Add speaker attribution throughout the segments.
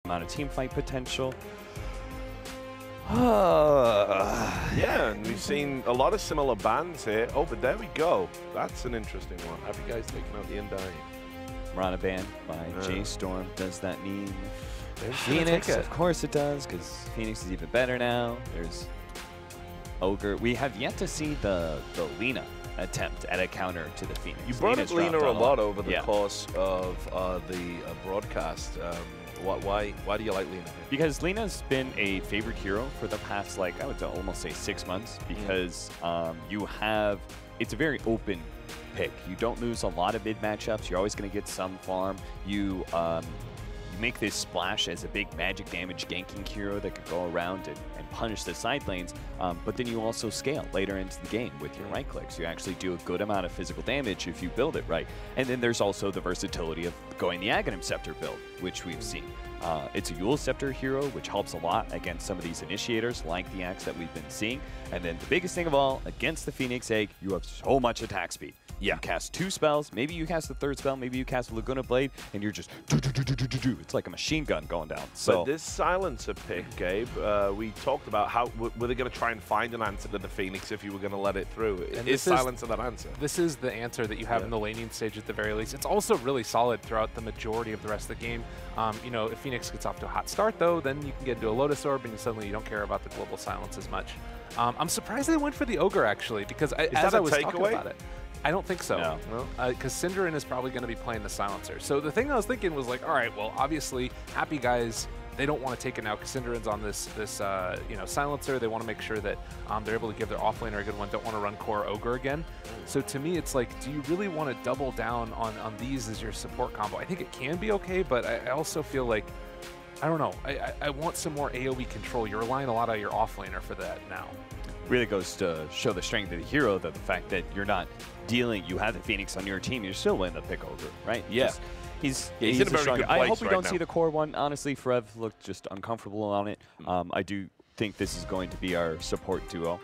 Speaker 1: amount of team fight potential.
Speaker 2: Yeah, and we've seen a lot of similar bans here. Oh, but there we go. That's an interesting one. Have you guys taken out the Undying?
Speaker 1: Rana ban by J.Storm. Does that mean
Speaker 3: They're
Speaker 1: Phoenix? Of course it does, because Phoenix is even better now. There's Ogre. We have yet to see the Lina attempt at a counter to the Phoenix.
Speaker 2: You brought up Lina a lot over the course of the broadcast. Why do you like Lina?
Speaker 1: Because Lina's been a favorite hero for the past, like, I would almost say 6 months, because you have, it's a very open pick. You don't lose a lot of mid matchups. You're always going to get some farm. You make this splash as a big magic damage ganking hero that could go around and punish the side lanes, but then you also scale later into the game with your right clicks. You actually do a good amount of physical damage if you build it right. And then there's also the versatility of going the Aghanim Scepter build, which we've seen. It's a Eul Scepter hero, which helps a lot against some of these initiators like the Axe that we've been seeing. And then the biggest thing of all, against the Phoenix Egg, you have so much attack speed. Yeah. You cast 2 spells, maybe you cast the 3rd spell, maybe you cast Laguna Blade, and you're just do. It's like a machine gun going down. So
Speaker 2: but this silencer pick, Gabe, we talked about how were they going to try and find an answer to the Phoenix if you were going to let it through. Is silencer that answer?
Speaker 3: This is the answer that you have in the laning stage at the very least. It's also really solid throughout the majority of the rest of the game. You know, if Phoenix gets off to a hot start, though, then you can get into a Lotus Orb, and suddenly you don't care about the global silence as much. I'm surprised they went for the Ogre, actually, because as I was talking about it, I don't think so. Because Synderin is probably going to be playing the silencer. So the thing I was thinking was like, all right, well, obviously, happy guys, they don't want to take it now because Synderin's on this you know, silencer. They want to make sure that they're able to give their offlaner a good one. Don't want to run core Ogre again. So to me, it's like, do you really want to double down on these as your support combo? I think it can be okay, but I also feel like, I don't know. I want some more AoE control. You're relying a lot on your offlaner for that now.
Speaker 1: Really goes to show the strength of the hero, though, the fact that you're not dealing, you have the Phoenix on your team, you're still winning the pick Ogre, right?
Speaker 2: Yeah.
Speaker 1: He's
Speaker 2: in a very good place.
Speaker 1: I hope we
Speaker 2: right
Speaker 1: don't
Speaker 2: now.
Speaker 1: see the core one. Honestly, Forev looked just uncomfortable on it. I do think this is going to be our support duo.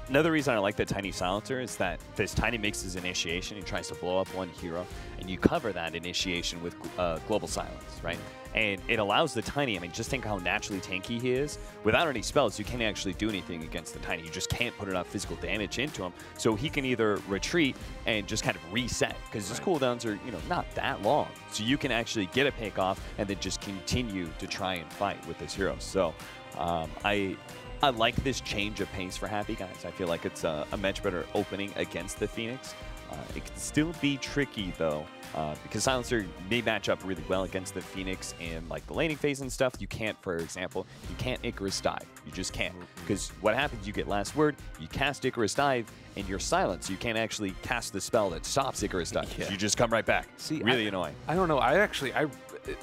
Speaker 1: Another reason I like the Tiny Silencer is that this Tiny mixes initiation. He tries to blow up one hero, and you cover that initiation with Global Silence, right? And it allows the Tiny, I mean, just think how naturally tanky he is. Without any spells, you can't actually do anything against the Tiny. You just can't put enough physical damage into him. So he can either retreat and just kind of reset, because his cooldowns are, you know, not that long. So you can actually get a pick off and then just continue to try and fight with this hero. So I like this change of pace for Happy Guys. I feel like it's a much better opening against the Phoenix. It can still be tricky, though, because Silencer may match up really well against the Phoenix in like the laning phase and stuff. You can't, for example, you can't Icarus Dive. You just can't. Because what happens, you get Last Word, you cast Icarus Dive, and you're silent, so you can't actually cast the spell that stops Icarus Dive. You just come right back. See, really annoying.
Speaker 3: I don't know.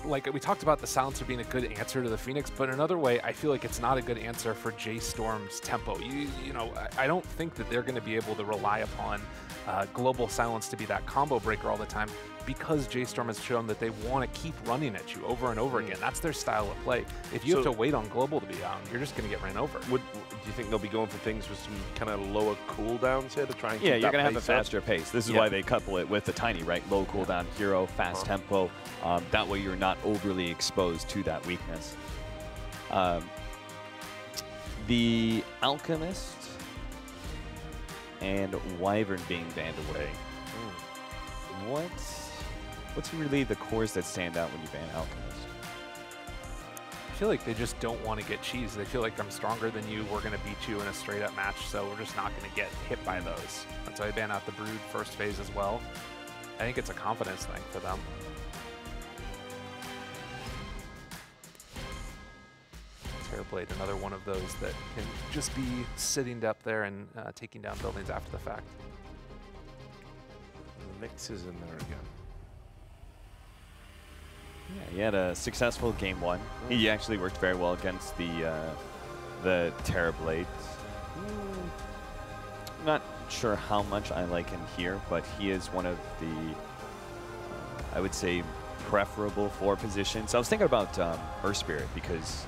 Speaker 3: Like we talked about the silencer being a good answer to the Phoenix, but another way, I feel like it's not a good answer for J.Storm's tempo. You know, I don't think that they're going to be able to rely upon global silence to be that combo breaker all the time, because J.Storm has shown that they want to keep running at you over and over again. That's their style of play. If you have to wait on global to be down, you're just going to get ran over.
Speaker 2: Do you think they'll be going for things with some kind of lower cooldowns here to try and keep
Speaker 1: you're going to have a
Speaker 2: pace
Speaker 1: faster pace. This is why they couple it with the Tiny, right? Low cooldown hero, fast tempo. That way you're not overly exposed to that weakness. The Alchemist and Wyvern being banned away. What's really the cores that stand out when you ban Alchemist?
Speaker 3: I feel like they just don't want to get cheese. They feel like I'm stronger than you. We're going to beat you in a straight up match, so we're just not going to get hit by those. That's why I ban out the Brood first phase as well. I think it's a confidence thing for them. Terrorblade, another one of those that can just be sitting up there and taking down buildings after the fact.
Speaker 2: The mix is in there again.
Speaker 1: Yeah, he had a successful game 1. He actually worked very well against the Terrorblades. Not sure how much I like him here, but he is one of the, I would say, preferable 4 positions. I was thinking about Earth Spirit, because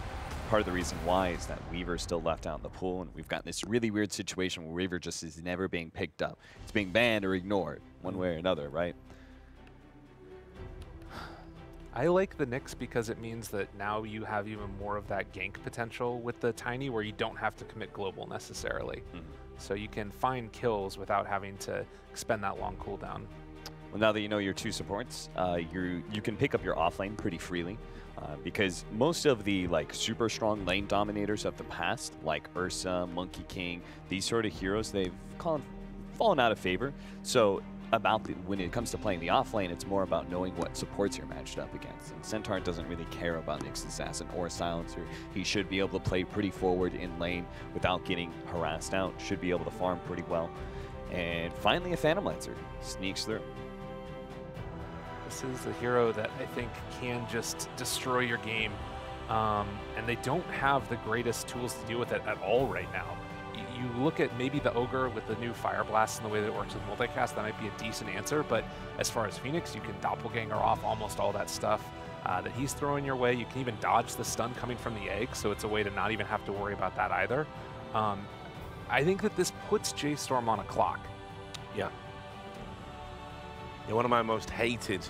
Speaker 1: part of the reason why is that Weaver's still left out in the pool, and we've got this really weird situation where Weaver just is never being picked up. It's being banned or ignored, one way or another, right?
Speaker 3: I like the Nyx because it means that now you have even more of that gank potential with the Tiny where you don't have to commit global necessarily. So you can find kills without having to expend that long cooldown.
Speaker 1: Well, now that you know your two supports, you can pick up your offlane pretty freely because most of the super strong lane dominators of the past, like Ursa, Monkey King, these sort of heroes, they've fallen out of favor. So when it comes to playing the offlane, it's more about knowing what supports you're matched up against. And Centaur doesn't really care about Nyx Assassin or Silencer. He should be able to play pretty forward in lane without getting harassed out. Should be able to farm pretty well. And finally, a Phantom Lancer sneaks through.
Speaker 3: This is a hero that I think can just destroy your game. And they don't have the greatest tools to deal with it at all right now. You look at maybe the Ogre with the new Fire Blast and the way that it works with multicast, that might be a decent answer, but as far as Phoenix, you can doppelganger off almost all that stuff that he's throwing your way. You can even dodge the stun coming from the egg, so it's a way to not even have to worry about that either. I think that this puts J.Storm on a clock.
Speaker 2: Yeah. One of my most hated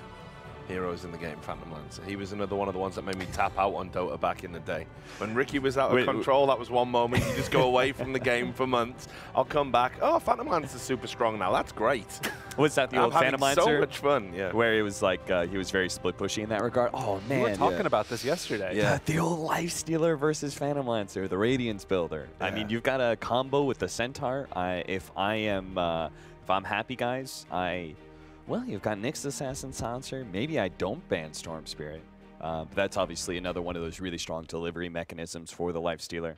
Speaker 2: heroes in the game, Phantom Lancer. He was another one of the ones that made me tap out on Dota back in the day. When Ricky was out of control, that was one moment. You just go away from the game for months. I'll come back. Oh, Phantom Lancer's super strong now. That's great.
Speaker 1: Was that the old Phantom Lancer?
Speaker 2: So much fun, yeah.
Speaker 1: Where it was like, he was very split pushy in that regard. Oh, man.
Speaker 3: We were talking about this yesterday.
Speaker 1: Yeah, the old Lifestealer versus Phantom Lancer, the Radiance builder. Yeah. I mean, you've got a combo with the Centaur. If I'm happy, guys, well, you've got Nyx Assassin Silencer. Maybe I don't ban Storm Spirit. But that's obviously another one of those really strong delivery mechanisms for the Lifestealer.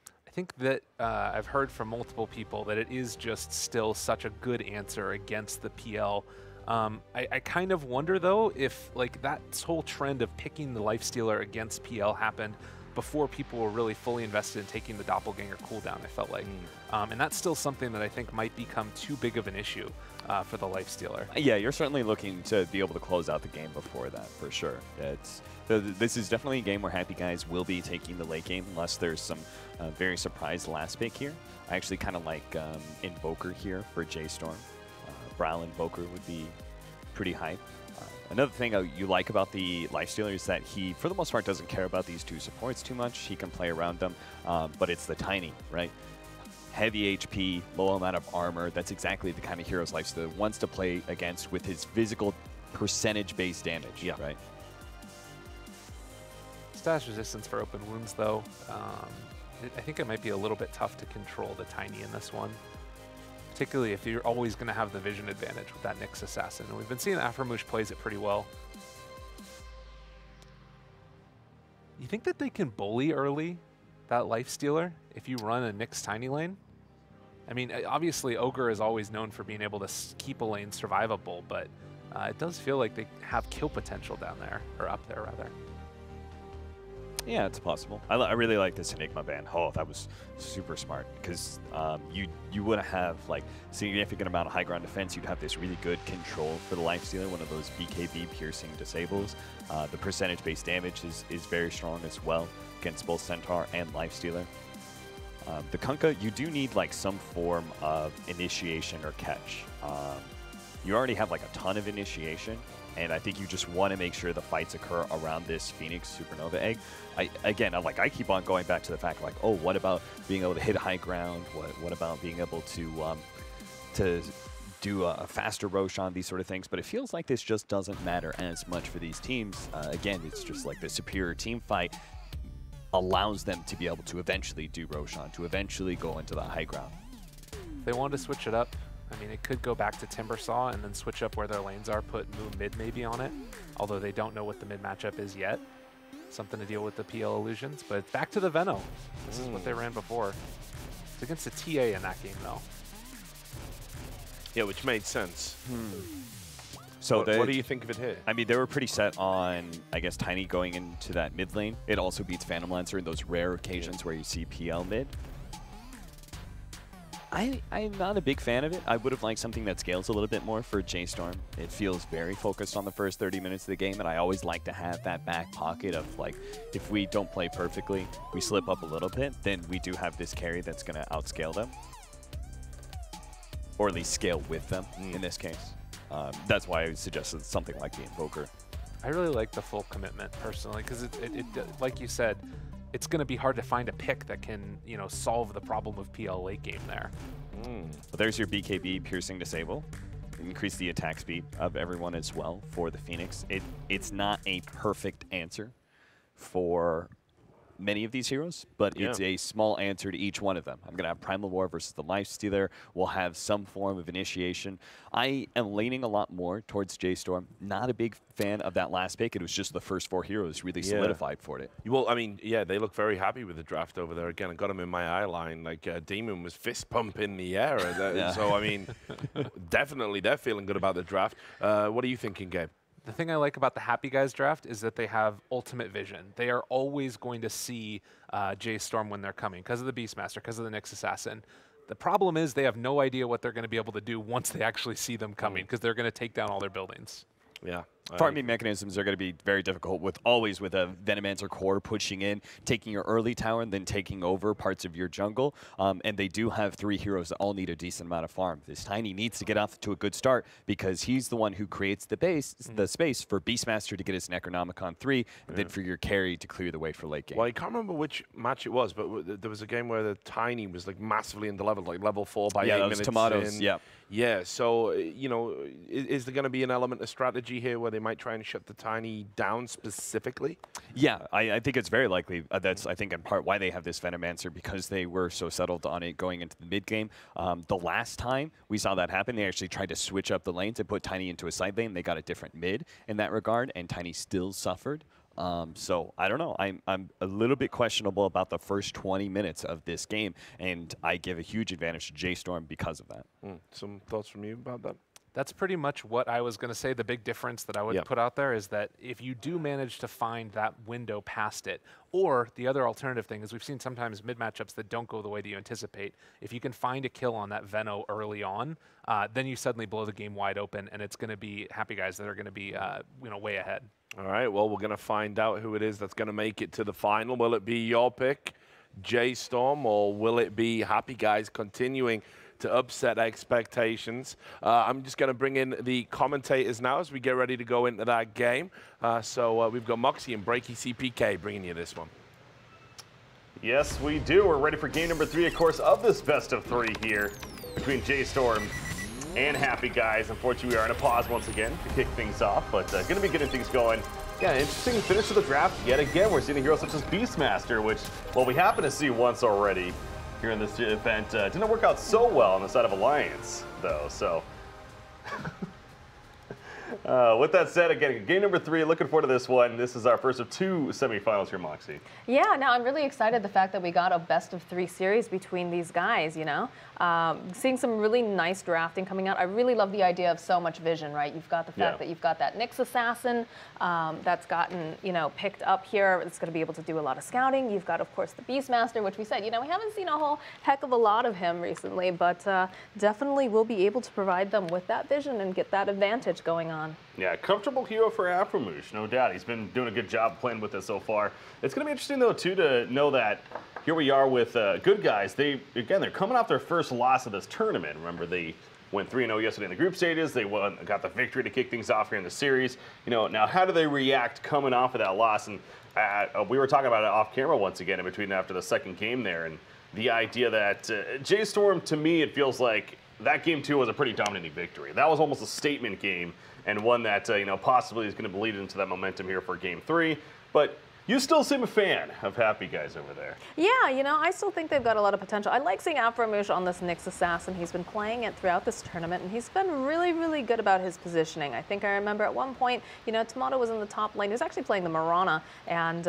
Speaker 3: I think that I've heard from multiple people that it is just still such a good answer against the PL. I kind of wonder, though, if that whole trend of picking the Lifestealer against PL happened before people were really fully invested in taking the doppelganger cooldown, I felt like. And that's still something that I think might become too big of an issue for the Lifestealer. Yeah,
Speaker 1: you're certainly looking to be able to close out the game before that, for sure. This is definitely a game where happy guys will be taking the late game, unless there's some very surprise last pick here. I actually kind of like Invoker here for J.Storm. Brow Invoker would be pretty hype. Another thing you like about the Lifestealer is that he, for the most part, doesn't care about these two supports too much. He can play around them, but it's the Tiny, right? Heavy HP, low amount of armor. That's exactly the kind of heroes Lifestealer wants to play against with his physical percentage-based damage, right?
Speaker 3: Status resistance for open wounds, though. I think it might be a little bit tough to control the Tiny in this one. Particularly if you're always going to have the vision advantage with that Nyx Assassin. And we've been seeing Aframoosh plays it pretty well. You think that they can bully early, that Lifestealer, if you run a Nyx Tiny lane? I mean, obviously Ogre is always known for being able to keep a lane survivable, but it does feel like they have kill potential down there, or up there rather.
Speaker 1: Yeah, it's possible. I really like this Enigma ban. Oh, that was super smart because you would have significant amount of high ground defense. You'd have this really good control for the Lifestealer, one of those BKB piercing disables. The percentage-based damage is very strong as well against both Centaur and Lifestealer. The Kunkka, you do need some form of initiation or catch. You already have a ton of initiation. And I think you just want to make sure the fights occur around this Phoenix Supernova egg. I keep on going back to the fact oh, what about being able to hit high ground? What about being able to do a faster Roshan, these sort of things? But it feels like this just doesn't matter as much for these teams. Again, it's just the superior team fight allows them to be able to eventually do Roshan, to eventually go into the high ground.
Speaker 3: They want to switch it up. I mean, it could go back to Timbersaw and then switch up where their lanes are, put Moo mid maybe on it, although they don't know what the mid matchup is yet. Something to deal with the PL illusions, but back to the Veno. This is what they ran before. It's against the TA in that game, though.
Speaker 2: Yeah, which made sense.
Speaker 3: So
Speaker 2: what do you think of it here?
Speaker 1: I mean, they were pretty set on, I guess, Tiny going into that mid lane. It also beats Phantom Lancer in those rare occasions where you see PL mid. I'm not a big fan of it. I would have liked something that scales a little bit more for J.Storm. It feels very focused on the first 30 minutes of the game, and I always like to have that back pocket of, if we don't play perfectly, we slip up a little bit, then we do have this carry that's going to outscale them. Or at least scale with them, in this case. That's why I suggested something like the Invoker.
Speaker 3: I really like the full commitment personally, because like you said, it's going to be hard to find a pick that can, you know, solve the problem of PL late game there.
Speaker 1: Well, there's your BKB piercing disable. Increase the attack speed of everyone as well for the Phoenix. It's not a perfect answer for many of these heroes, but it's a small answer to each one of them. I'm going to have Primal War versus the Lifestealer. We'll have some form of initiation. I am leaning a lot more towards J.Storm. Not a big fan of that last pick. It was just the first 4 heroes really solidified for it.
Speaker 2: Well, I mean, yeah, they look very happy with the draft over there. Again, I got them in my eye line. Like, Demon was fist pump in the air. So, I mean, definitely they're feeling good about the draft. What are you thinking, Gabe?
Speaker 3: The thing I like about the Happy Guys draft is that they have ultimate vision. They are always going to see J.Storm when they're coming because of the Beastmaster, because of the Nyx Assassin. The problem is they have no idea what they're going to be able to do once they actually see them coming, because they're going to take down all their buildings.
Speaker 2: Yeah.
Speaker 1: Farming mechanisms are going to be very difficult always with a Venomancer core pushing in, taking your early tower, and then taking over parts of your jungle. And they do have 3 heroes that all need a decent amount of farm. This Tiny needs to get off to a good start because he's the one who creates the space for Beastmaster to get his Necronomicon 3, and then for your carry to clear the way for late game.
Speaker 2: Well, I can't remember which match it was, but there was a game where the Tiny was like massively into level, like level 4 by 8 minutes.
Speaker 1: Tomatoes,
Speaker 2: in. Yeah, so, you know, is there going to be an element of strategy here where they might try and shut the Tiny down specifically?
Speaker 1: Yeah, I think it's very likely. That's, I think, in part why they have this Venomancer, because they were so settled on it going into the mid game. The last time we saw that happen, they actually tried to switch up the lanes and put Tiny into a side lane. They got a different mid in that regard, and Tiny still suffered. So I don't know. I'm a little bit questionable about the first 20 minutes of this game, and I give a huge advantage to J.Storm because of that.
Speaker 2: Some thoughts from you about that?
Speaker 3: That's pretty much what I was going to say. The big difference that I would put out there is that if you do manage to find that window past it, or the other alternative thing is we've seen sometimes mid matchups that don't go the way that you anticipate. If you can find a kill on that Veno early on, then you suddenly blow the game wide open, and it's going to be Happy Guys that are going to be way ahead.
Speaker 2: All right, well, we're going to find out who it is that's going to make it to the final. Will it be your pick, J.Storm, or will it be Happy Guys continuing to upset expectations? I'm just going to bring in the commentators now as we get ready to go into that game. So we've got Moxie and Breaky CPK bringing you this one.
Speaker 4: Yes, we do. We're ready for game number 3, of course, of this best of 3 here between J.Storm and Happy Guys. Unfortunately, we are in a pause once again to kick things off, but going to be getting things going. Yeah, interesting finish to the draft yet again. We're seeing a hero such as Beastmaster, which, well, we happen to see once already here in this event. Didn't work out so well on the side of Alliance, though, so. With that said, again, game number 3, looking forward to this one. This is our first of 2 semifinals here, Moxie.
Speaker 5: Yeah, no, I'm really excited the fact that we got a best of 3 series between these guys, you know. Seeing some really nice drafting coming out. I really love the idea of so much vision, right? You've got the fact that you've got that Nyx Assassin that's gotten, you know, picked up here. It's going to be able to do a lot of scouting. You've got, of course, the Beastmaster, which we said, you know, we haven't seen a whole heck of a lot of him recently, but definitely will be able to provide them with that vision and get that advantage going on.
Speaker 4: Yeah, comfortable hero for Aframoosh, no doubt. He's been doing a good job playing with this so far. It's going to be interesting, though, too, to know that here we are with Good Guys. They're coming off their first loss of this tournament. Remember, they went 3-0 yesterday in the group stages. They got the victory to kick things off here in the series. You know, now how do they react coming off of that loss? And we were talking about it off camera once again in between after the second game there, and the idea that J.Storm, to me, it feels like that game 2 was a pretty dominating victory. That was almost a statement game, and one that you know, possibly is going to bleed into that momentum here for game 3. But you still seem a fan of Happy Guys over there.
Speaker 5: Yeah, you know, I still think they've got a lot of potential. I like seeing Aframoosh on this Nyx Assassin. He's been playing it throughout this tournament, and he's been really, really good about his positioning. I think I remember at one point, you know, Tomato was in the top lane. He was actually playing the Mirana, and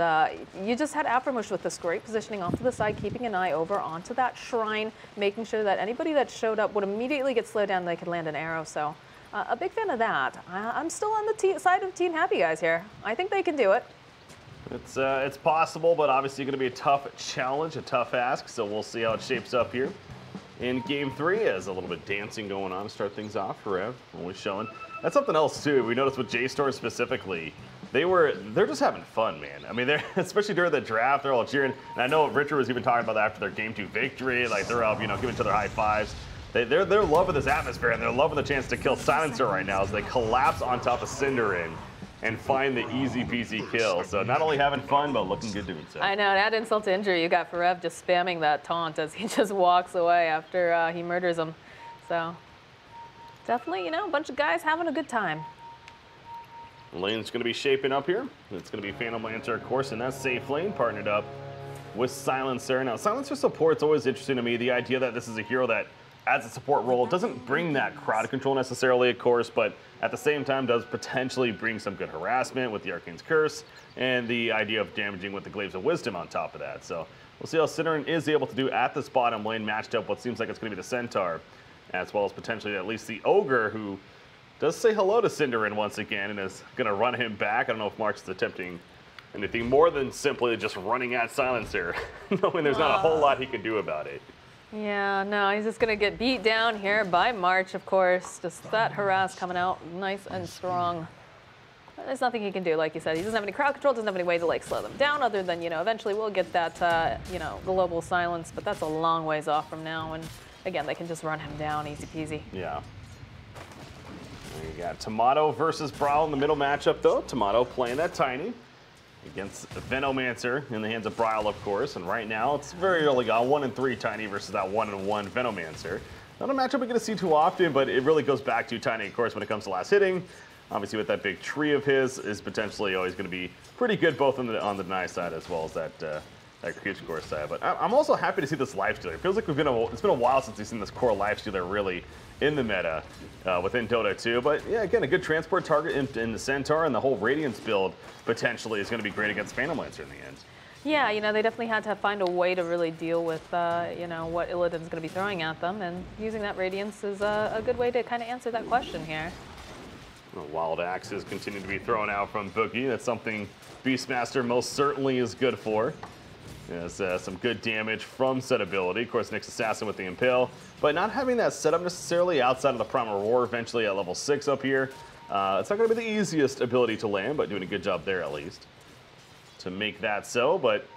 Speaker 5: you just had Aframoosh with this great positioning off to the side, keeping an eye over onto that shrine, making sure that anybody that showed up would immediately get slowed down and they could land an arrow. So a big fan of that. I'm still on the side of Team Happy Guys here. I think they can do it.
Speaker 4: It's possible, but obviously going to be a tough challenge, a tough ask, so we'll see how it shapes up here. In game 3, as a little bit dancing going on to start things off for Rev, always showing. That's something else, too. We noticed with J.Storm specifically, they're just having fun, man. I mean, especially during the draft, they're all cheering. And I know Richard was even talking about that after their game 2 victory. Like, they're all, you know, giving each other high fives. They're loving this atmosphere, and they're loving the chance to kill Silencer right now as they collapse on top of Cinderin and find the easy peasy kill. So not only having fun, but looking good doing so.
Speaker 5: I know, and add insult to injury, you got Forev just spamming that taunt as he just walks away after he murders him. So definitely, you know, a bunch of guys having a good time.
Speaker 4: Lane's going to be shaping up here. It's going to be Phantom Lancer, of course, in that safe lane, partnered up with Silencer. Now, Silencer support's always interesting to me. The idea that this is a hero that adds a support role doesn't bring that crowd control necessarily, of course, but at the same time does potentially bring some good harassment with the Arcane's Curse and the idea of damaging with the Glaives of Wisdom on top of that. So we'll see how Cinderin is able to do at this bottom lane, matched up what seems like it's going to be the Centaur, as well as potentially at least the Ogre, who does say hello to Cinderin once again and is going to run him back. I don't know if March is attempting anything more than simply just running at Silencer, knowing there's not a whole lot he can do about it.
Speaker 5: Yeah, no, he's just going to get beat down here by March, of course. Just that harass coming out nice and strong. There's nothing he can do, like you said. He doesn't have any crowd control, doesn't have any way to, like, slow them down other than, you know, eventually we'll get that, you know, global silence, but that's a long ways off from now. And, again, they can just run him down easy peasy.
Speaker 4: Yeah. You got Tomato versus Brawl in the middle matchup, though. Tomato playing that Tiny against Venomancer in the hands of Brawl, of course. And right now, it's very early on. 1-3 Tiny versus that 1-1 Venomancer. Not a matchup we're going to see too often, but it really goes back to Tiny, of course, when it comes to last hitting. Obviously, with that big tree of his, is potentially always going to be pretty good both on the deny side as well as that creature core side. But I'm also happy to see this lifestealer. It feels like it's been a while since we've seen this core lifestealer really in the meta within Dota 2. But yeah, again, a good transport target in the Centaur, and the whole Radiance build potentially is going to be great against Phantom Lancer in the end.
Speaker 5: Yeah, you know, they definitely had to find a way to really deal with, you know, what Illidan's going to be throwing at them, and using that Radiance is a good way to kind of answer that question here.
Speaker 4: Well, Wild Axes continue to be thrown out from Boogie. That's something Beastmaster most certainly is good for. There's some good damage from set ability. Of course, Nyx Assassin with the Impale, but not having that setup necessarily outside of the Primal Roar eventually at level 6 up here. It's not going to be the easiest ability to land, but doing a good job there at least to make that so. But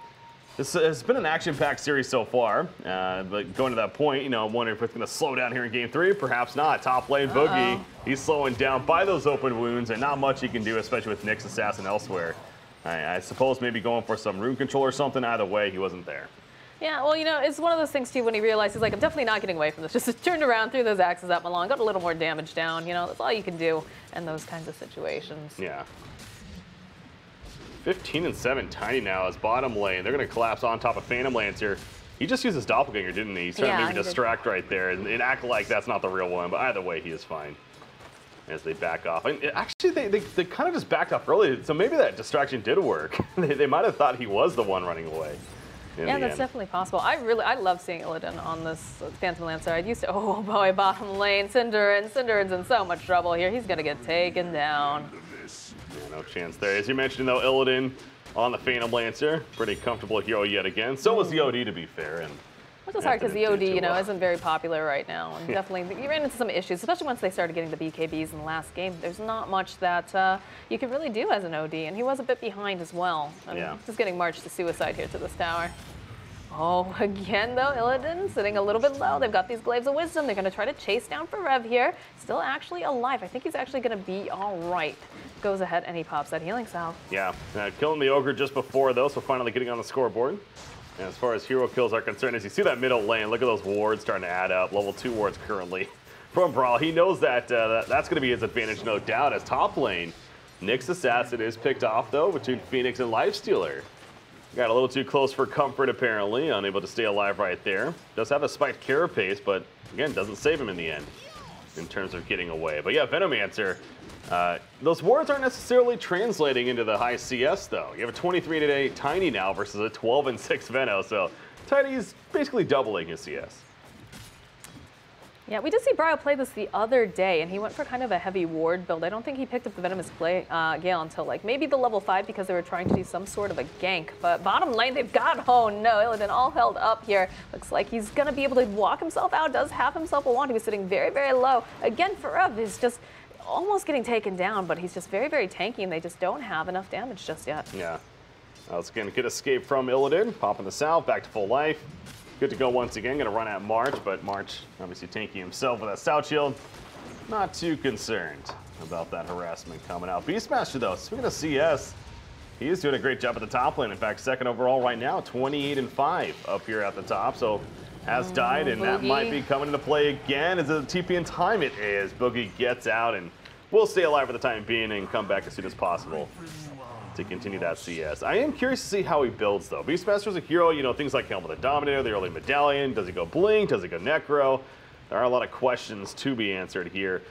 Speaker 4: this has been an action-packed series so far. But going to that point, you know, I'm wondering if it's going to slow down here in Game 3. Perhaps not. Top lane Boogie, he's slowing down by those open wounds, and not much he can do, especially with Nyx Assassin elsewhere. I suppose maybe going for some rune control or something. Either way, he wasn't there.
Speaker 5: Yeah, well, you know, it's one of those things, too, when he realized, he's like, I'm definitely not getting away from this. Just turned around, threw those axes at Malone, got a little more damage down. You know, that's all you can do in those kinds of situations.
Speaker 4: Yeah. 15-7 Tiny now as bottom lane. They're going to collapse on top of Phantom Lancer. He just used his doppelganger, didn't he? He's trying to maybe distract right there and act like that's not the real one. But either way, he is fine as they back off. And actually, they kind of just backed off early, so maybe that distraction did work. they might have thought he was the one running away.
Speaker 5: Yeah, that's definitely possible. I love seeing Illidan on this Phantom Lancer. I used to, oh boy, bottom lane, Cinderin's in so much trouble here. He's gonna get taken down.
Speaker 4: Yeah, no chance there. As you mentioned though, Illidan on the Phantom Lancer, pretty comfortable hero yet again. So was the OD, to be fair. And
Speaker 5: which is hard because the OD, you know, isn't very popular right now, and definitely you ran into some issues, especially once they started getting the BKBs in the last game. There's not much that you can really do as an OD, and he was a bit behind as well. Just getting marched to suicide here to this tower. Oh, again though, Illidan sitting a little bit low. They've got these Glaives of Wisdom. They're going to try to chase down Forev here. Still actually alive. I think he's actually going to be all right. Goes ahead and he pops that healing salve. Yeah, killing the Ogre just before though, so finally getting on the scoreboard. And as far as hero kills are concerned, as you see that middle lane, look at those wards starting to add up. Level 2 wards currently from Brawl. He knows that that's going to be his advantage, no doubt, as top lane. Nyx Assassin is picked off, though, between Phoenix and Lifestealer. Got a little too close for comfort, apparently. Unable to stay alive right there. Does have a spiked carapace, but, again, doesn't save him in the end in terms of getting away. But, yeah, Venomancer. Those wards aren't necessarily translating into the high CS, though. You have a 23-8 Tiny now versus a 12-6 Veno, so Tiny's basically doubling his CS. Yeah, we did see Brio play this the other day, and he went for kind of a heavy ward build. I don't think he picked up the Venomous Gale until, like, maybe the level 5 because they were trying to do some sort of a gank. But bottom lane, they've got, oh no, Illidan all held up here. Looks like he's going to be able to walk himself out, does have himself a wand. He was sitting very, very low. Again, Forev is just almost getting taken down, but he's just very, very tanky, and they just don't have enough damage just yet.
Speaker 4: Yeah. Let's again get escape from Illidan, popping the salve, back to full life. good to go once again. Going to run at March, but March obviously tanking himself with that Stout Shield. Not too concerned about that harassment coming out. Beastmaster, though, speaking of CS, he is doing a great job at the top lane. In fact, second overall right now, 28-5 up here at the top. So has died, and that might be coming into play again as a TP in time it is. Boogie gets out and will stay alive for the time being and come back as soon as possible to continue that CS. I am curious to see how he builds, though. Beastmaster's a hero, you know, things like Helm of the Dominator, the early Medallion. Does he go Blink? Does he go Necro? There are a lot of questions to be answered here.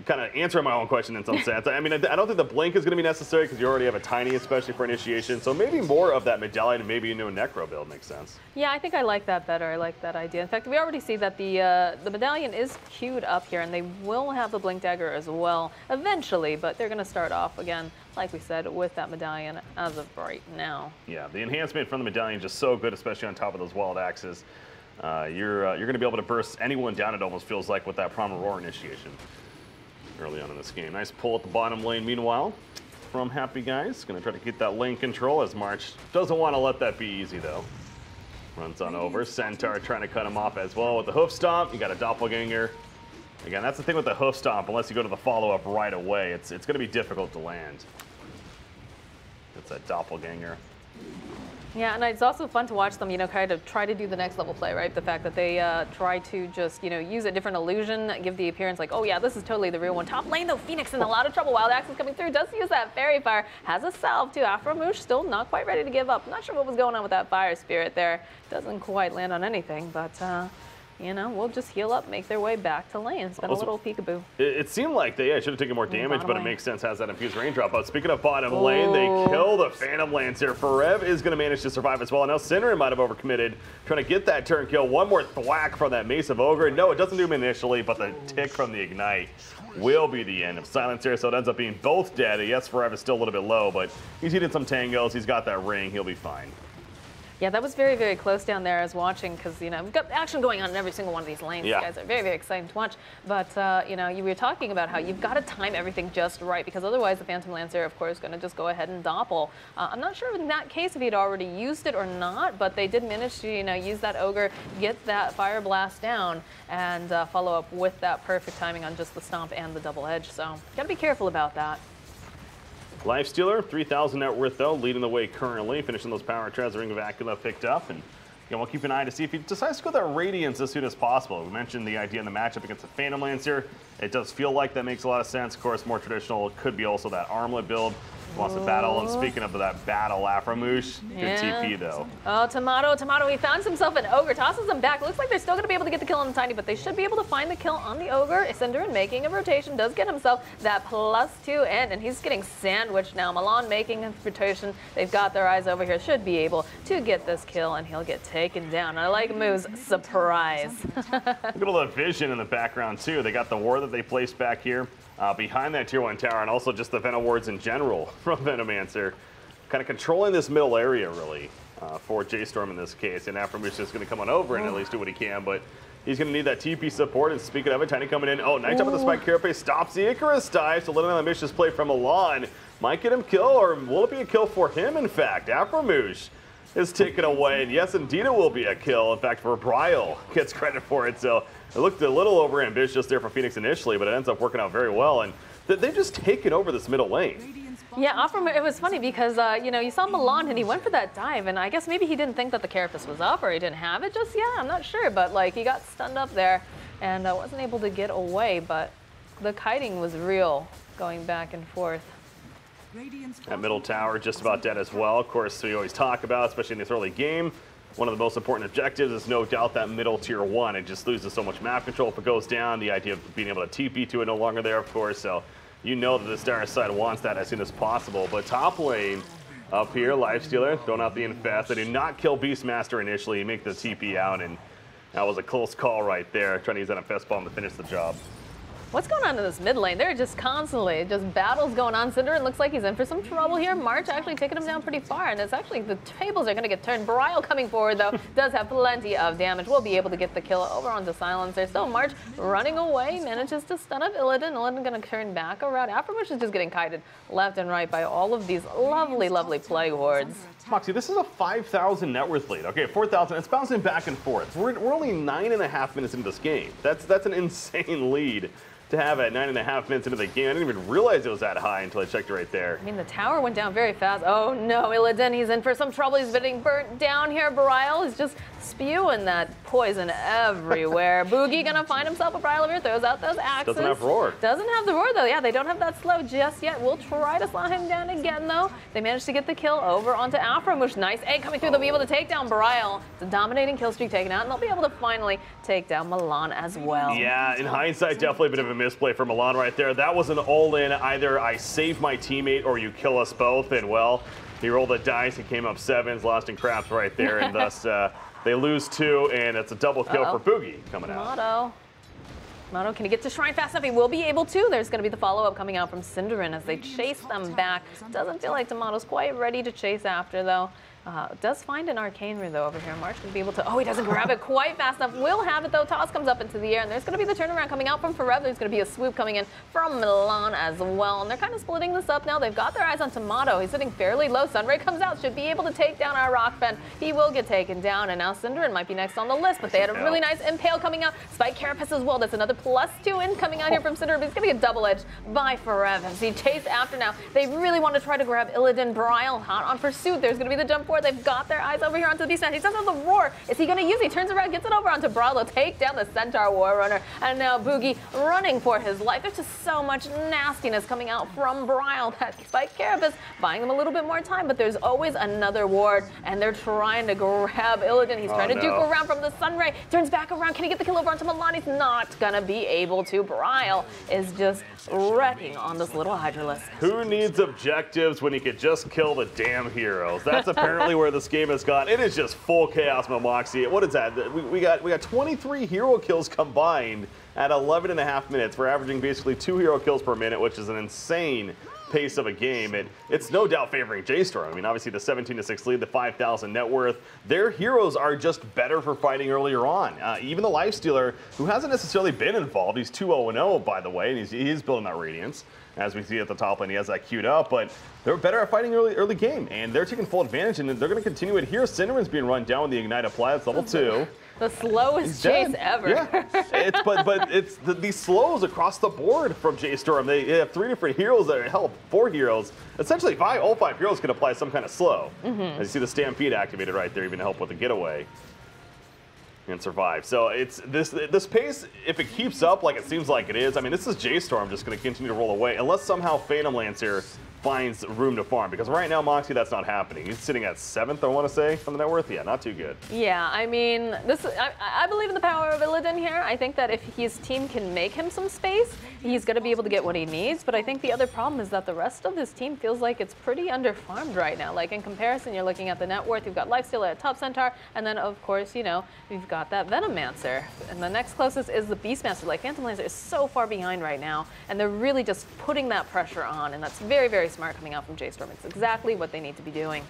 Speaker 4: Kind of answering my own question in some sense. I mean, I don't think the Blink is going to be necessary because you already have a Tiny, especially for initiation. So maybe more of that Medallion and maybe a new Necro build makes sense.
Speaker 5: Yeah, I think I like that better. I like that idea. In fact, we already see that the Medallion is queued up here, and they will have the Blink Dagger as well eventually, but they're going to start off again, like we said, with that Medallion as of right now. Yeah, the enhancement from the Medallion is just so good, especially on top of those Wild Axes. You're going to be able to burst anyone down, it almost feels like, with that Prime Aurora initiation early on in this game. Nice pull at the bottom lane, meanwhile, from Happy Guys. Going to try to get that lane control as March doesn't want to let that be easy, though. Runs on over. Centaur trying to cut him off as well with the hoof stomp. You got a doppelganger. Again, that's the thing with the hoof stomp. Unless you go to the follow-up right away, it's going to be difficult to land. It's that doppelganger. Yeah, and it's also fun to watch them, you know, kind of try to do the next level play, right? The fact that they try to just, you know, use a different illusion, give the appearance like, oh yeah, this is totally the real one. Top lane though, Phoenix in a lot of trouble. Wild Axe is coming through, does use that Fairy Fire, has a salve too. Afromoosh still not quite ready to give up. Not sure what was going on with that Fire Spirit there. Doesn't quite land on anything, but you know, we'll just heal up, make their way back to lane. It's been also a little peekaboo. It seemed like they should have taken more damage, but it makes sense, has that infused raindrop. But speaking of bottom lane, they kill the Phantom Lancer. Forev is going to manage to survive as well. Now Synderen might have overcommitted, trying to get that turn kill. One more thwack from that Mace of Ogre. No, it doesn't do him initially, but the tick from the Ignite will be the end of Silencer, so it ends up being both dead. Yes, Forev is still a little bit low, but he's eating some tangos. He's got that ring. He'll be fine. Yeah, that was very, very close down there as watching because, you know, we've got action going on in every single one of these lanes. Yeah. These guys are very, very exciting to watch. But, you know, you were talking about how you've got to time everything just right because otherwise the Phantom Lancer, of course, is going to just go ahead and doppel. I'm not sure in that case if he'd already used it or not, but they did manage to, you know, use that Ogre, get that Fire Blast down, and follow up with that perfect timing on just the Stomp and the Double Edge. So, got to be careful about that. Lifestealer, 3,000 net worth though, leading the way currently, finishing those power treads. Ring of Acula picked up, and we'll keep an eye to see if he decides to go that Radiance as soon as possible. We mentioned the idea in the matchup against the Phantom Lancer. It does feel like that makes a lot of sense. Of course, more traditional could be also that Armlet build. Wants to battle, and speaking of that battle, Afromoosh, good TP though. Oh, Tomato, he found himself an Ogre, tosses him back. Looks like they're still going to be able to get the kill on the Tiny, but they should be able to find the kill on the Ogre. Synderen making a rotation, does get himself that +2 end, and he's getting sandwiched now. Milan making a rotation. They've got their eyes over here, should be able to get this kill, and he'll get taken down. I like Moo's surprise. Look at all the vision in the background too. They got the ward that they placed back here. Behind that tier 1 tower, and also just the Venom wards in general from Venomancer. Kind of controlling this middle area, really, for J.Storm in this case. And Afromoosh is going to come on over and at least do what he can, but he's going to need that TP support. And speaking of it, Tiny coming in. Oh, nice job with the Spike Carapace. Stops the Icarus dive, so little ambitious play from Milan. Might get him kill, or will it be a kill for him, in fact? Afromoosh is taken away, and yes, indeed it will be a kill. In fact, Brile gets credit for it, so it looked a little over-ambitious there for Phoenix initially, but it ends up working out very well, and they've just taken over this middle lane. Yeah, it was funny because, you know, you saw Milan and he went for that dive, and I guess maybe he didn't think that the Carapace was up or he didn't have it just yet, I'm not sure, but like he got stunned up there and wasn't able to get away, but the kiting was real going back and forth. That middle tower just about dead as well. Of course, we always talk about, especially in this early game, one of the most important objectives is no doubt that middle tier 1. It just loses so much map control if it goes down. The idea of being able to TP to it no longer there, of course. So you know that the Star side wants that as soon as possible. But top lane up here, Lifestealer throwing out the Infest. They did not kill Beastmaster initially. Make the TP out, and that was a close call right there. Trying to use that Infest bomb to finish the job. What's going on in this mid lane? They're just constantly, just battles going on. Synderen looks like he's in for some trouble here. March actually taking him down pretty far, and it's actually, the tables are going to get turned. Brile coming forward, though, does have plenty of damage. Will be able to get the kill over onto Silencer. So March running away, manages to stun up Illidan. Illidan going to turn back around. Afterbush is just getting kited left and right by all of these lovely, lovely Plague Hordes.
Speaker 4: Moxie, this is a 5,000 net worth lead. Okay, 4,000. It's bouncing back and forth. We're only 9.5 minutes into this game. That's an insane lead to have at 9.5 minutes into the game. I didn't even realize it was that high until I checked it right there.
Speaker 5: I mean, the tower went down very fast. Oh no, Illidan, he's in for some trouble. He's getting burnt down here. Brile is just spewing that poison everywhere. Boogie gonna find himself a Brile over here, throws out those axes.
Speaker 4: Doesn't have roar.
Speaker 5: Doesn't have the roar though. Yeah, they don't have that slow just yet. We'll try to slow him down again though. They managed to get the kill over onto Afromush. Nice egg coming through. They'll be able to take down Brile. It's a dominating kill streak taken out, and they'll be able to finally take down Milan as well.
Speaker 4: Yeah, in hindsight, definitely a bit of a misplay for Milan right there. That was an all-in, either I save my teammate or you kill us both, and well, he rolled the dice, he came up 7s, lost in craps right there, and thus they lose 2, and it's a double kill for Boogie coming out.
Speaker 5: Moto, can he get to Shrine fast enough? He will be able to. There's going to be the follow-up coming out from Synderen as they chase them back. Doesn't feel like Tomato's quite ready to chase after, though. Does find an Arcane Rune, though, over here. March going to be able to... Oh, he doesn't grab it quite fast enough. Will have it, though. Toss comes up into the air, and there's going to be the turnaround coming out from Forever. There's going to be a swoop coming in from Milan as well, and they're kind of splitting this up now. They've got their eyes on Tomato. He's sitting fairly low. Sunray comes out, should be able to take down our Rockfen. He will get taken down, and now Synderen might be next on the list, but they had a really nice Impale coming out. Spike Carapace as well. That's another +2 in coming out here from Synderen, but he's going to get double-edged by Forever. As he chase after now. They really want to try to grab Illidan. Brile hot on pursuit. There's going to be the jump forward. They've got their eyes over here onto the Beastman. He doesn't have the roar. Is he going to use it? He turns around, gets it over onto Brile to take down the Centaur War Runner. And now Boogie running for his life. There's just so much nastiness coming out from Brile. That Spike Carapace buying them a little bit more time, but there's always another ward, and they're trying to grab Illidan. He's trying to duke around from the Sunray. Turns back around. Can he get the kill over onto Milan? He's not going to be able to. Brile is just wrecking on this little Hydralisk.
Speaker 4: Who needs objectives when you could just kill the damn heroes? That's apparently where this game has gone. It is just full chaos, Momoxie. What is that? We got 23 hero kills combined at 11.5 minutes. We're averaging basically 2 hero kills per minute, which is an insane pace of a game. And it's no doubt favoring J.Storm. I mean, obviously the 17-6 lead, the 5,000 net worth. Their heroes are just better for fighting earlier on. Even the Lifestealer, who hasn't necessarily been involved, he's 2-0-0, by the way, and he's building that Radiance. As we see at the top lane, he has that queued up, but they're better at fighting early game, and they're taking full advantage, and they're going to continue it here. Cinderen's being run down with the Ignite Apply. It's level 2.
Speaker 5: The slowest chase ever.
Speaker 4: Yeah, but it's these slows across the board from J.Storm. They have 3 different heroes that are, hell, 4 heroes. Essentially, all 5 heroes can apply some kind of slow. As you see the Stampede activated right there, even to help with the getaway and survive. So it's this pace, if it keeps up like it seems like it is, I mean, this is J.Storm just going to continue to roll away, unless somehow Phantom Lancer finds room to farm, because right now, Moxie, that's not happening. He's sitting at 7th, I want to say, on the net worth. Yeah, not too good.
Speaker 5: Yeah, I mean, I believe in the power of Illidan here. I think that if his team can make him some space, he's going to be able to get what he needs. But I think the other problem is that the rest of his team feels like it's pretty underfarmed right now. Like, in comparison, you're looking at the net worth. You've got Lifestealer at top Centaur, and then, of course, you know, we've got that Venomancer. And the next closest is the Beastmaster. Like, Phantom Lancer is so far behind right now, and they're really just putting that pressure on, and that's very, very smart coming out from J.Storm. It's exactly what they need to be doing.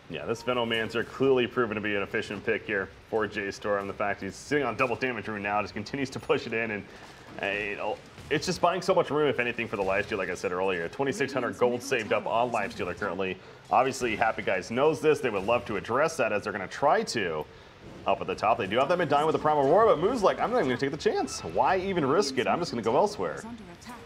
Speaker 4: Yeah, this Venomancer clearly proven to be an efficient pick here for J.Storm. The fact he's sitting on double damage rune now just continues to push it in, and you know, it's just buying so much room, if anything, for the Lifestealer, like I said earlier. 2,600 gold saved up on Lifestealer currently. Obviously, Happy Guys knows this. They would love to address that, as they're going to try to. Up at the top, they do have that mid-dying with the Primal Roar, but Moo's like, I'm not even going to take the chance. Why even risk it? I'm just going to go elsewhere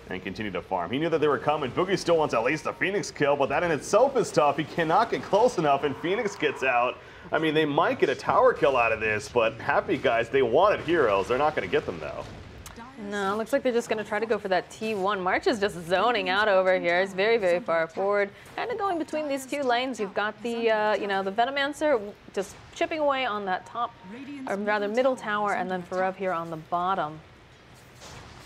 Speaker 4: and continue to farm. He knew that they were coming. Boogie still wants at least a Phoenix kill, but that in itself is tough. He cannot get close enough, and Phoenix gets out. I mean, they might get a tower kill out of this, but Happy Guys, they wanted heroes. They're not going to get them, though.
Speaker 5: No, looks like they're just going to try to go for that T1. March is just zoning out over here. It's very, very far forward. Kind of going between these 2 lanes. You've got the, you know, the Venomancer just chipping away on that top, or rather middle tower, and then Forev here on the bottom.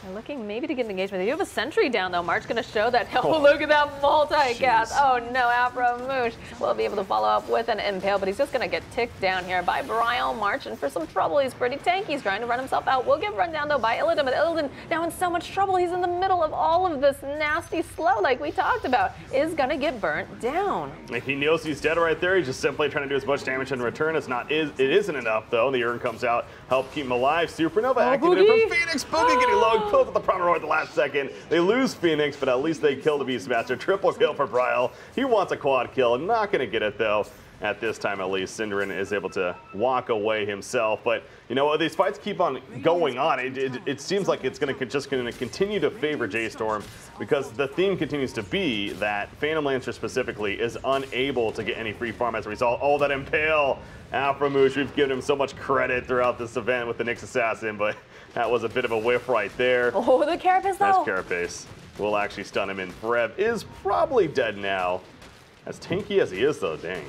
Speaker 5: They're looking maybe to get an engagement. They do have a sentry down, though. March going to show that. Oh, look at that multi-cast. Oh, no, Afro Aframoosh will be able to follow up with an impale, but he's just going to get ticked down here by Bryle, marching for some trouble. He's pretty tanky. He's trying to run himself out. Will get run down, though, by Illidan, but Illidan now in so much trouble. He's in the middle of all of this nasty slow, like we talked about, is going to get burnt down.
Speaker 4: He knows he's dead right there. He's just simply trying to do as much damage in return. It isn't enough, though. The urn comes out, help keep him alive. Supernova activated from Phoenix. Boogie getting low, close at the proper roar at the last second. They lose Phoenix, but at least they kill the Beastmaster. Triple kill for Bryle. He wants a quad kill. Not going to get it, though. At this time, at least, Synderen is able to walk away himself. But, you know, these fights keep on going on. It seems like it's just going to continue to favor J.Storm because the theme continues to be that Phantom Lancer specifically is unable to get any free farm as a result. Oh, that impale. Aframoosh, we've given him so much credit throughout this event with the Nyx Assassin, but that was a bit of a whiff right there.
Speaker 5: Oh, the Carapace, though.
Speaker 4: Nice Carapace. Will actually stun him in. Frev is probably dead now. As tanky as he is, though, dang.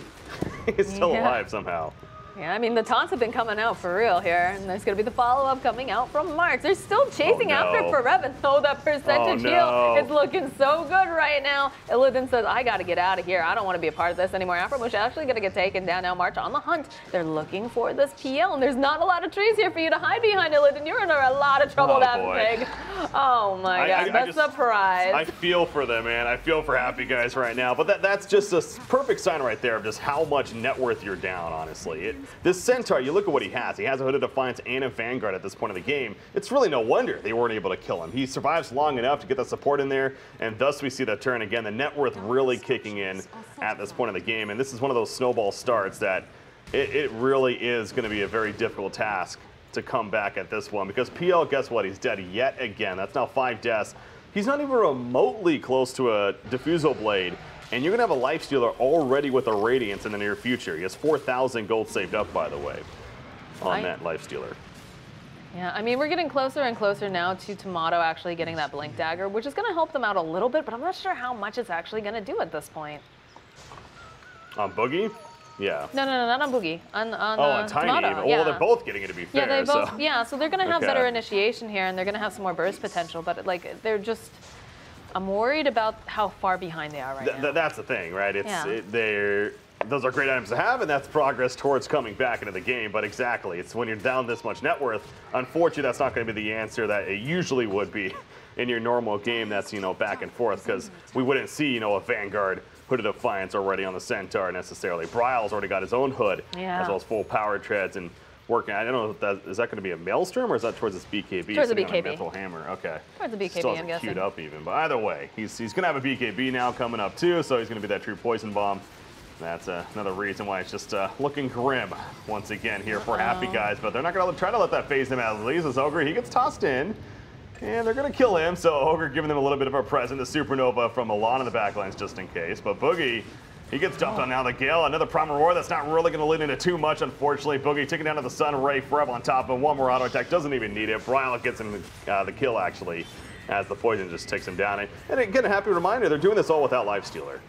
Speaker 4: He's still alive somehow.
Speaker 5: Yeah, I mean, the taunts have been coming out for real here, and there's going to be the follow-up coming out from Marks. They're still chasing after Forever, though that percentage heal is looking so good right now. Illidan says, I got to get out of here. I don't want to be a part of this anymore. Aframoosh actually going to get taken down now. March on the hunt. They're looking for this PL, and there's not a lot of trees here for you to hide behind, Illidan. You're in a lot of trouble, that big. Oh, my God, the surprise.
Speaker 4: I feel for them, man. I feel for happy guys right now, but that's just a perfect sign right there of just how much net worth you're down, honestly. This Centaur, you look at what he has. He has a Hooded Defiance and a Vanguard at this point of the game. It's really no wonder they weren't able to kill him. He survives long enough to get the support in there, and thus we see the turn again. The net worth really kicking in at this point of the game, and this is one of those snowball starts that it really is going to be a very difficult task to come back at this one, because PL, guess what? He's dead yet again. That's now 5 deaths. He's not even remotely close to a Diffusal Blade. And you're going to have a Lifestealer already with a Radiance in the near future. He has 4,000 gold saved up, by the way, on that Lifestealer.
Speaker 5: Yeah, I mean, we're getting closer and closer now to Tomato actually getting that Blink Dagger, which is going to help them out a little bit, but I'm not sure how much it's actually going to do at this point.
Speaker 4: On Boogie? Yeah.
Speaker 5: No, not on Boogie. On
Speaker 4: Tiny.
Speaker 5: Tomato. Yeah.
Speaker 4: Well, they're both getting it, to be fair.
Speaker 5: Yeah, they both.
Speaker 4: So.
Speaker 5: Yeah, so they're going to have better initiation here, and they're going to have some more burst potential, but like they're just. I'm worried about how far behind they are right now.
Speaker 4: That's the thing, right? Those are great items to have, and that's progress towards coming back into the game. But exactly, it's when you're down this much net worth. Unfortunately, that's not going to be the answer that it usually would be in your normal game. That's back and forth, because we wouldn't see a Vanguard Hooded Defiance already on the Centaur necessarily. Bryle's already got his own hood, as well as full power treads and. Working. I don't know if is that going to be a Maelstrom or is that towards his BKB?
Speaker 5: Towards the BKB.
Speaker 4: Mental Hammer. Okay.
Speaker 5: Towards the BKB,
Speaker 4: Still
Speaker 5: I'm guessing.
Speaker 4: Queued up even, but either way, he's going to have a BKB now coming up too, so he's going to be that true poison bomb. That's another reason why it's just looking grim once again here for happy guys, but they're not going to try to let that phase him out. At least as Ogre, he gets tossed in. And they're going to kill him, so Ogre giving them a little bit of a present. The Supernova from Milan in the backlines just in case, but Boogie. He gets dumped on now. The Gale, another Primal Roar that's not really going to lead into too much, unfortunately. Boogie taking down to the Sun Ray, Forever on top, and one more auto attack. Doesn't even need it. Bryle gets him the kill, actually, as the poison just takes him down. And again, a happy reminder, they're doing this all without Lifestealer.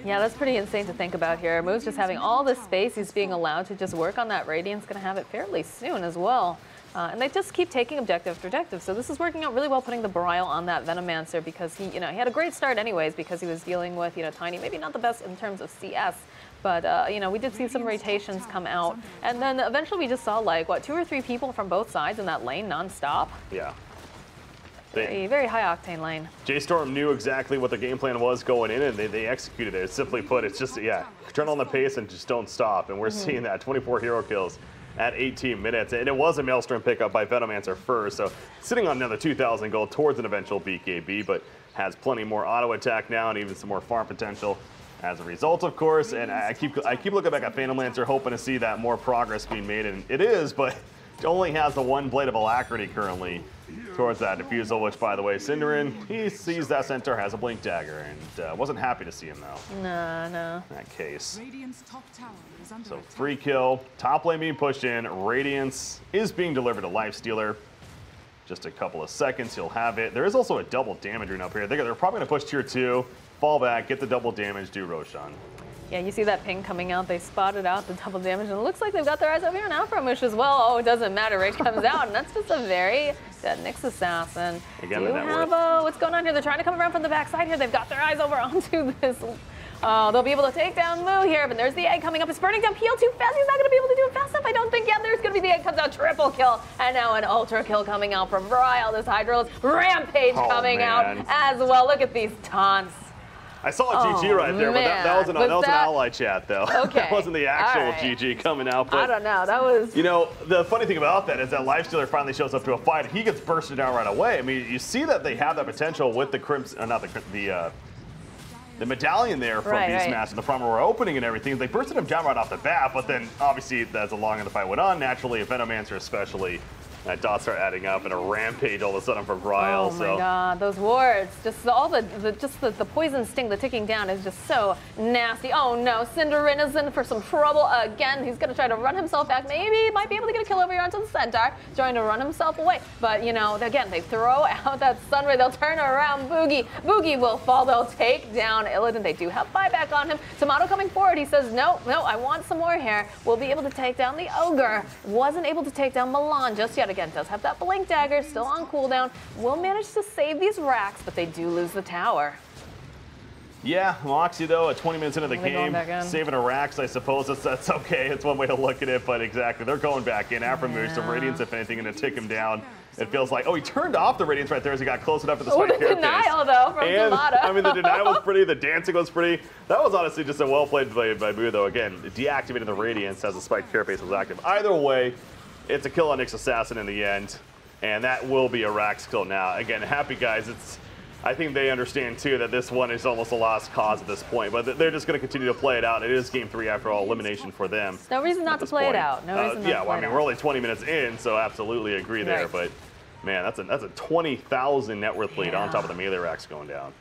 Speaker 5: Yeah, that's pretty insane to think about here. Move's just having all this space. He's being allowed to just work on that Radiance. Going to have it fairly soon as well. And they just keep taking objective after objective. So this is working out really well, putting the Bryle on that Venomancer, because he had a great start anyways, because he was dealing with, Tiny, maybe not the best in terms of CS, but, we did see some rotations come out. And then eventually we just saw, 2 or 3 people from both sides in that lane nonstop.
Speaker 4: Yeah.
Speaker 5: Very high-octane lane.
Speaker 4: J.Storm knew exactly what the game plan was going in, and they executed it. Simply put, it's just, turn on the pace and just don't stop. And we're seeing that, 24 hero kills at 18 minutes. And it was a Maelstrom pickup by Venomancer first, so sitting on another 2,000 gold towards an eventual BKB, but has plenty more auto attack now and even some more farm potential as a result, of course. And I keep looking back at Phantom Lancer, hoping to see that more progress being made, and it is, but it only has the one blade of Alacrity currently towards that Diffusal, which, by the way, Synderen, he sees that Centaur has a Blink Dagger, and wasn't happy to see him, though.
Speaker 5: No.
Speaker 4: In that case. So free kill, top lane being pushed in, Radiance is being delivered to Lifestealer. Just a couple of seconds, he'll have it. There is also a double damage rune up here. They're probably going to push tier 2, fall back, get the double damage, do Roshan.
Speaker 5: Yeah, you see that ping coming out. They spotted out the double damage, and it looks like they've got their eyes over here on Aframoosh as well. Oh, it doesn't matter. Rage comes out, and that's just a very dead Nyx Assassin.
Speaker 4: Again,
Speaker 5: what's going on here? They're trying to come around from the backside here. They've got their eyes over onto this Oh, they'll be able to take down Moo here, but there's the egg coming up. It's burning down Peel too fast. He's not going to be able to do it fast enough, I don't think. Yeah, there's going to be the egg. Comes out, triple kill. And now an ultra kill coming out from Bryle. This Hydralis Rampage coming out as well. Look at these taunts.
Speaker 4: I saw a GG right there, but that was an ally chat, though.
Speaker 5: Okay.
Speaker 4: That wasn't the actual GG coming out. But
Speaker 5: I don't know. That was...
Speaker 4: You know, the funny thing about that is that Lifestealer finally shows up to a fight. He gets bursted down right away. I mean, you see that they have that potential with the Crimson, not the medallion there from Beastmaster, the front row opening and everything. They bursted him down right off the bat, but then obviously as the long as the fight went on, naturally, a Venomancer especially, that dots start adding up and a rampage all of a sudden from Bryle.
Speaker 5: Oh my god, those wards, just all the poison sting, the ticking down is just so nasty. Oh no, Cinderin is in for some trouble again. He's gonna try to run himself back. Maybe he might be able to get a kill over here onto the Centaur, trying to run himself away. But you know, again, they throw out that Sunray, they'll turn around Boogie. Boogie will fall, they'll take down Illidan. They do have buyback on him. Tomato coming forward, he says, no, I want some more here. We'll be able to take down the Ogre. Wasn't able to take down Milan just yet. Again, does have that Blink Dagger, still on cooldown. Will manage to save these racks, but they do lose the tower.
Speaker 4: Yeah, Moxie though, at 20 minutes into the game, saving a racks, I suppose that's okay. It's one way to look at it, but exactly, they're going back in. Aftermoose, the Radiance, if anything, going to tick him down. It feels like, oh, he turned off the Radiance right there as he got close enough to the spike carapace.
Speaker 5: The denial, though, from Tomato.
Speaker 4: I mean, the denial was pretty, the dancing was pretty. That was honestly just a well-played play by Moo, though. Again, deactivating the Radiance as the spike carapace was active. Either way, it's a kill on Nyx Assassin in the end, and that will be a Rax kill now. Again, happy guys, I think they understand too that this one is almost a lost cause at this point, but they're just going to continue to play it out. It is game 3 after all, elimination for them.
Speaker 5: No reason not to play it out. No reason not to play it out.
Speaker 4: Yeah, I mean, we're only 20 minutes in, so absolutely agree there, but man, that's a 20,000 net worth lead on top of the melee Rax going down.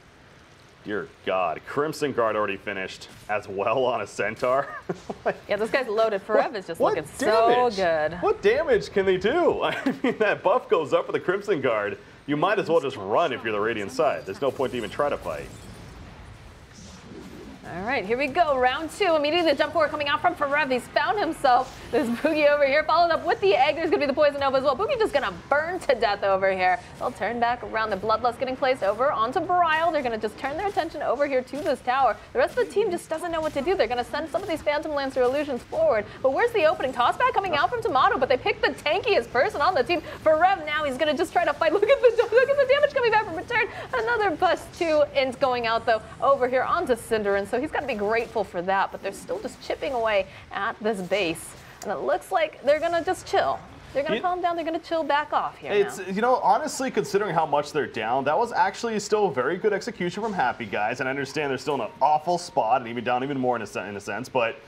Speaker 4: Dear God, Crimson Guard already finished as well on a Centaur.
Speaker 5: Yeah, this guy's loaded. Forev is just looking so good.
Speaker 4: What damage can they do? I mean, that buff goes up for the Crimson Guard. You might as well just run if you're the Radiant side. There's no point to even try to fight.
Speaker 5: All right, here we go. Round 2. Immediately the jump forward coming out from Forev. He's found himself. There's Boogie over here, followed up with the egg. There's going to be the Poison Nova as well. Boogie just going to burn to death over here. They'll turn back around. The Bloodlust getting placed over onto Bryle. They're going to just turn their attention over here to this tower. The rest of the team just doesn't know what to do. They're going to send some of these Phantom Lancer illusions forward. But where's the opening? Tossback coming out from Tomato, but they picked the tankiest person on the team. Forev now, he's going to just try to fight. Look at the damage coming back from return. Another +2 ends going out, though, over here onto Cinderin. So he's got to be grateful for that, but they're still just chipping away at this base. And it looks like they're going to just chill. They're going to calm down. They're going to chill back off here now.
Speaker 4: You know, honestly, considering how much they're down, that was actually still very good execution from Happy Guys. And I understand they're still in an awful spot and even down even more in a sense, but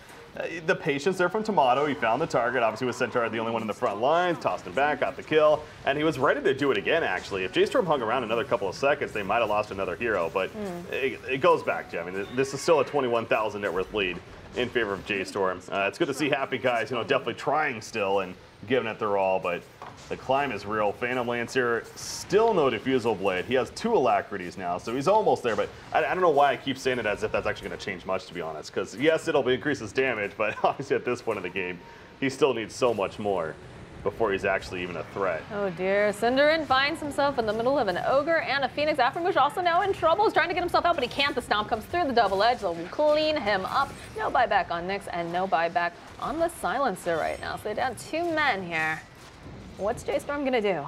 Speaker 4: the patience there from Tomato. He found the target. Obviously, with Centaur the only one in the front lines, tossed him back, got the kill, and he was ready to do it again, actually. If J.Storm hung around another couple of seconds, they might have lost another hero, but it goes back to, I mean, this is still a 21,000 net worth lead in favor of J.Storm. It's good to see Happy Guys, you know, definitely trying still and giving it their all, but the climb is real. Phantom Lancer, still no Diffusal Blade. He has 2 Alacrities now, so he's almost there, but I don't know why I keep saying it as if that's actually going to change much, to be honest, because yes, it'll increase his damage, but obviously at this point of the game, he still needs so much more before he's actually even a threat.
Speaker 5: Oh dear, Cinderin finds himself in the middle of an Ogre and a Phoenix. Aftermush also now in trouble. He's trying to get himself out, but he can't. The Stomp comes through the double edge. They'll clean him up. No buyback on Nyx and no buyback on the Silencer right now. So they're down 2 men here. What's J.Storm going to do?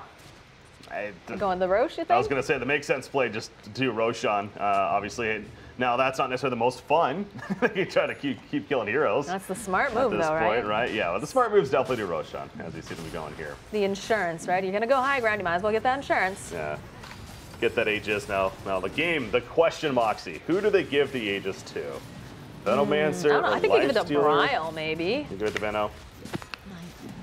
Speaker 5: Going the Roche, you think?
Speaker 4: I was going to say the make sense play just to do Roshan, obviously. Now, that's not necessarily the most fun. You try to keep killing heroes.
Speaker 5: That's the smart move, though, right?
Speaker 4: At this point, right? Yeah, well, the smart moves definitely do Roshan, as you see them going here.
Speaker 5: The insurance, right? You're going to go high ground, you might as well get that insurance.
Speaker 4: Yeah. Get that Aegis now. Now, the game, the question, Moxie, who do they give the Aegis to? Venomancer or Lifestealer?
Speaker 5: I think they give it to Bryle, maybe.
Speaker 4: You give it to Veno?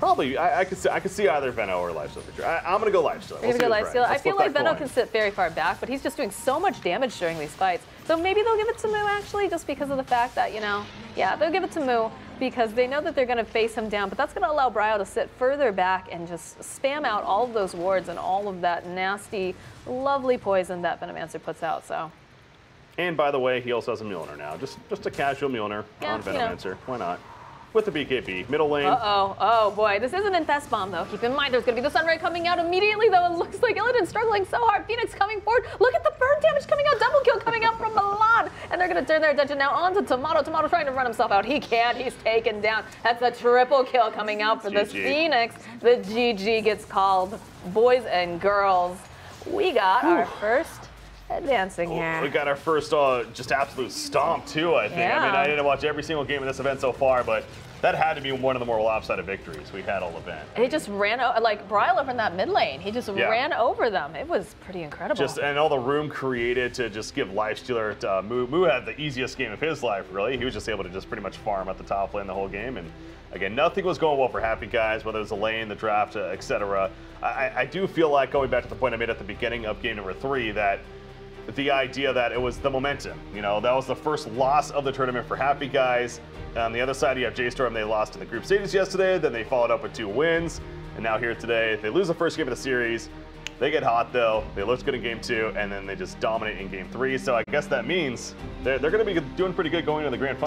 Speaker 4: Probably, I could see either Veno or Lifestealer for sure. I'm gonna go Lifestealer.
Speaker 5: We'll go Lifestealer. I feel like Veno can sit very far back, but he's just doing so much damage during these fights. So maybe they'll give it to Moo actually, just because of the fact that, you know, yeah, they'll give it to Moo because they know that they're gonna face him down, but that's gonna allow Bryle to sit further back and just spam out all of those wards and all of that nasty, lovely poison that Venomancer puts out. So. And
Speaker 4: by the way, he also has a Mjolnir now, just a casual Mjolnir on Venomancer. Why not? with the BKB. Middle lane.
Speaker 5: Uh-oh. Oh, boy. This isn't Infest Bomb, though. Keep in mind, there's going to be the Sunray coming out immediately, though. It looks like Illidan's struggling so hard. Phoenix coming forward. Look at the burn damage coming out. Double kill coming out from Milan. And they're going to turn their attention now onto Tomato. Tomato trying to run himself out. He can't. He's taken down. That's a triple kill coming out for this Phoenix. The GG gets called. Boys and girls, we got our first advancing here.
Speaker 4: We got our first just absolute stomp, too, I think.
Speaker 5: Yeah.
Speaker 4: I mean, I didn't watch every single game in this event so far, but that had to be one of the more lopsided victories we had all event.
Speaker 5: He just ran, like, Bryler in that mid lane. He just ran over them. It was pretty incredible.
Speaker 4: And all the room created to just give Lifestealer to Moo. Moo had the easiest game of his life, really. He was just able to just pretty much farm at the top lane the whole game. And again, nothing was going well for Happy Guys, whether it was the lane, the draft, etc. I do feel like, going back to the point I made at the beginning of game number 3, that the idea that it was the momentum. You know, that was the first loss of the tournament for Happy Guys. On the other side, you have J.Storm. They lost in the group stages yesterday. Then they followed up with 2 wins. And now here today, they lose the first game of the series. They get hot, though. They looked good in game 2, and then they just dominate in game 3. So I guess that means they're going to be doing pretty good going into the grand final.